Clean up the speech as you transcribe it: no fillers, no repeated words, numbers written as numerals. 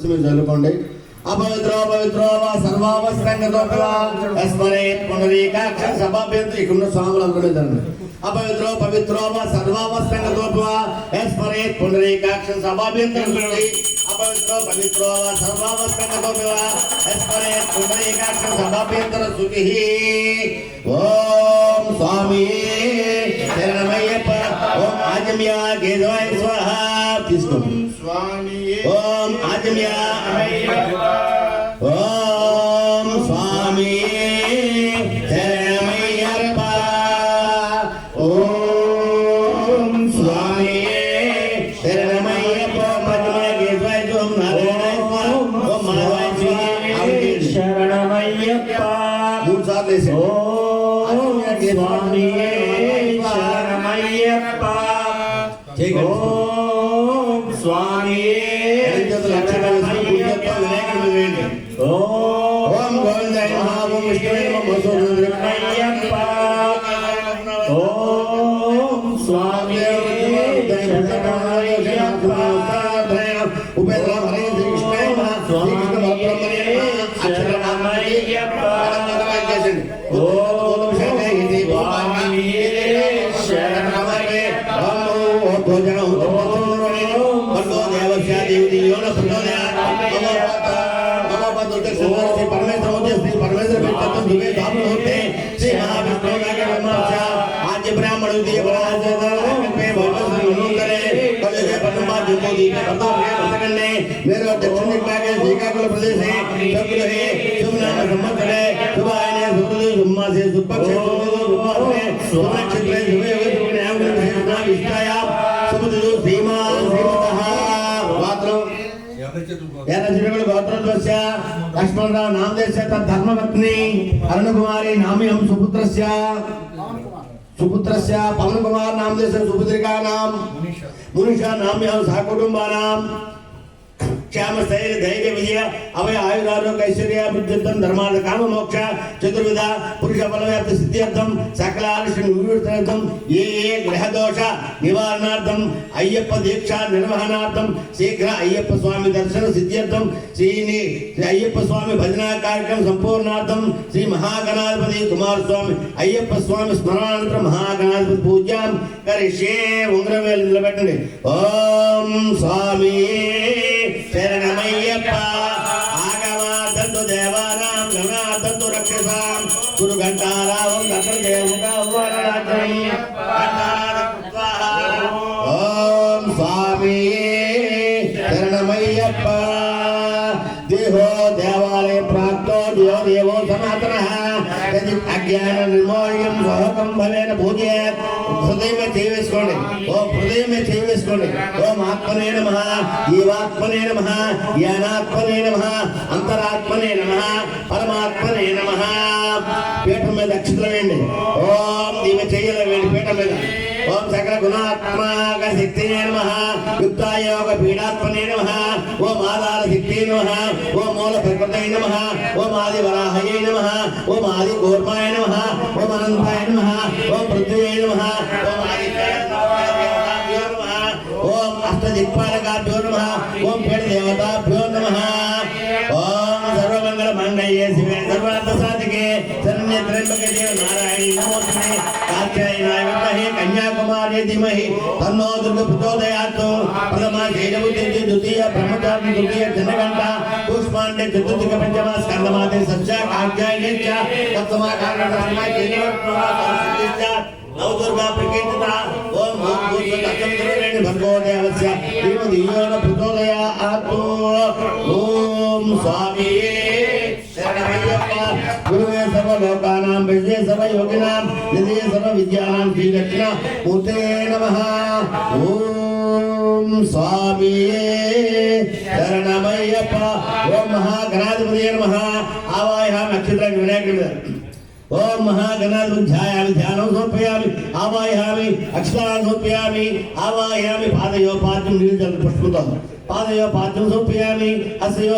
చదువుకోండి. అపవిత్రో పవిత్రో సర్వావస్థంగతోపివా యస్మరేత్ పుండరీకాక్ష సభాభ్యంతర ఇక్కడ స్వాములు అనుకునేదండి. అపవిత్రో పవిత్రో సర్వావస్థంగతోపివా యస్మరేత్ పుండరీకాక్ష సభాభ్యంతర అపవిత్రో పవిత్రో సర్వావస్థంగతోపివా యస్మరేత్ పుండరీకాక్ష సభాభ్యంతర సుఖి. ఓం స్వామి శరణమయ్యప్ప. ఓం ఆజమ్యా కేశవాయ స్వాహ. తీసుకోండి. ఓం ఆజమ్య ఓం స్వామి శరణమయ్యప్ప. ఓం స్వామి శరణమయ్యప్ప. ఓం నారాయణ ఓం మాధవాయ శరణమయ్యప్ప. మూడు సార్లు ఓం స్వామి శరణమయ్యప్ప. స్వామి ఓం గోవిందాయ నమః. ఓం విష్ణువే నమః. ఓం స్వామి मेरे दक्षिण दिग्भागे श्रीकाकुल प्रदेशे शुभग्रहे शुभनाम संवत्सरे शुभायने शुभदे शुभमासे शुभपक्षे शुभवासरे शुभनक्षत्रे शुभयोगे शुभज्ञाने शुभनाविष्टायां शुभदे श्रीमान श्रीमतः गोत्रं यानश्रीमल गोत्रद्वस्य लक्ष्मणराव नामदेशस्य तद्धर्मपत्नी अरुणकुमारी नाम्यं सुपुत्रस्य पवन कुमार नामदेशस्य सुपुत्रिका नाम मुनिषा नाम्यं सहकुटुम्बानां క్షేమ స్థైర్య ధైర్య విజయ అభయ ఆయురారోగ్య ఐశ్వర్య విద్యుత్తం ధర్మార్థ కామ మోక్ష చతుర్విధ పురుష బలవ్యాప్త సిద్ధ్యర్థం సకల నివృత్తార్థం ఏ గ్రహ దోష నివారణార్థం అయ్యప్ప దీక్ష నిర్వహణార్థం శీఘ్ర అయ్యప్ప స్వామి దర్శన సిద్ధ్యర్థం శ్రీ అయ్యప్ప స్వామి భజన కార్యక్రమం సంపూర్ణార్థం శ్రీ మహాగణాధిపతి కుమారస్వామి అయ్యప్ప స్వామి స్మరణానంతరం మహాగణాధిపతి పూజాం కరిష్యే. ఉంగరం వేలు నిలబెట్టండి. ఓం స్వామి శరణమయ్యప్ప. ఆగమార్థంతు దేవానాం గణార్థంతు రక్షసాం గురు ఘంటారావం ఓం స్వామి శరణమయ్యప్ప. దేహో దేవాలయ ప్రాప్తో దేవో దేవో సనాతనః అజ్ఞాన నిర్మూల్యం స్వహకం బలేన పూజయేత్. హృదయం మీద చేయి వేసుకోండి. ఓం హృదయం మీద చేయి వేసుకోండి. ఓం ఆత్మనే నమః, జీవాత్మనే నమః, జ్ఞానాత్మనే నమః, అంతరాత్మనే నమః, పరమాత్మనే నమః. పీఠం మీద అక్షతలు వేయండి. ఓం దీని చెయ్యల వేయండి పీఠం మీద. ఓం సకల గుణాత్మక శక్తినే నమః, యుక్తాయోగ పీఠాత్మనే నమః, ఓం ఆధార శక్తి నమః, ఓం మూల ప్రకృతై నమః, ఓం ఆది వరాహయే నమః, ఓం ఆది కూర్మాయ నమః, ఓం అనంతాయ నమః, ఓం పృథ్వీయే నమః, ఓం ఆదిత్యాభ్యో నమః, ఓం అష్టదిక్పాలకాభ్యో నమః, ఓం పేడ దేవతాభ్యో నమః. ఓం సర్వమంగళ మంగళ్యే శివే సర్వార్థ సాధికే శరణ్య త్ర్యంబకే దేవి నారాయణి నమోస్తుతే కాత్యాయనాయ విద్మహే కన్యాకుమారీ ధీమహి తన్నో దుర్గ ప్రచోదయాత్. ప్రథమ శైలబుద్ధి ద్వితీయ బ్రహ్మచారి తృతీయ జనగంట పుష్పాండే చతుర్థిక పంచమ స్కందమాతే సత్య కాత్యాయనే చ సప్తమ కారణమయ కేశవ నవదుర్గా ప్రకీర్తిత. ఓం భూతత్వం భర్గో దేవస్య శ్రీమదీయోన ప్రచోదయాత్. ఓం స్వామి శరణమయ్యప్ప. గురువే సర్వలోకానాం విజయ సర్వయోగినాం నిధే సర్వవిద్యానాం శ్రీ దక్షిణ మూర్తే నమః. ఓం స్వామి శరణమయ్యప్ప. ఓం మహాగణాధిపతయే నమః. ఆవాహయామి నక్షత్రాన్ని వినాయకుడి మీద. ఓం మహాగణాధిపతి ధ్యాయామి ధ్యానం సమర్పయామి. ఆవాహయామి అక్షరాన్ని సమర్పయామి. ఆవాహయామి పాదయో పాద్యం నీళ్ళు పుష్పంతో పాదయో పాద్యం సమర్పయామి. హస్తయో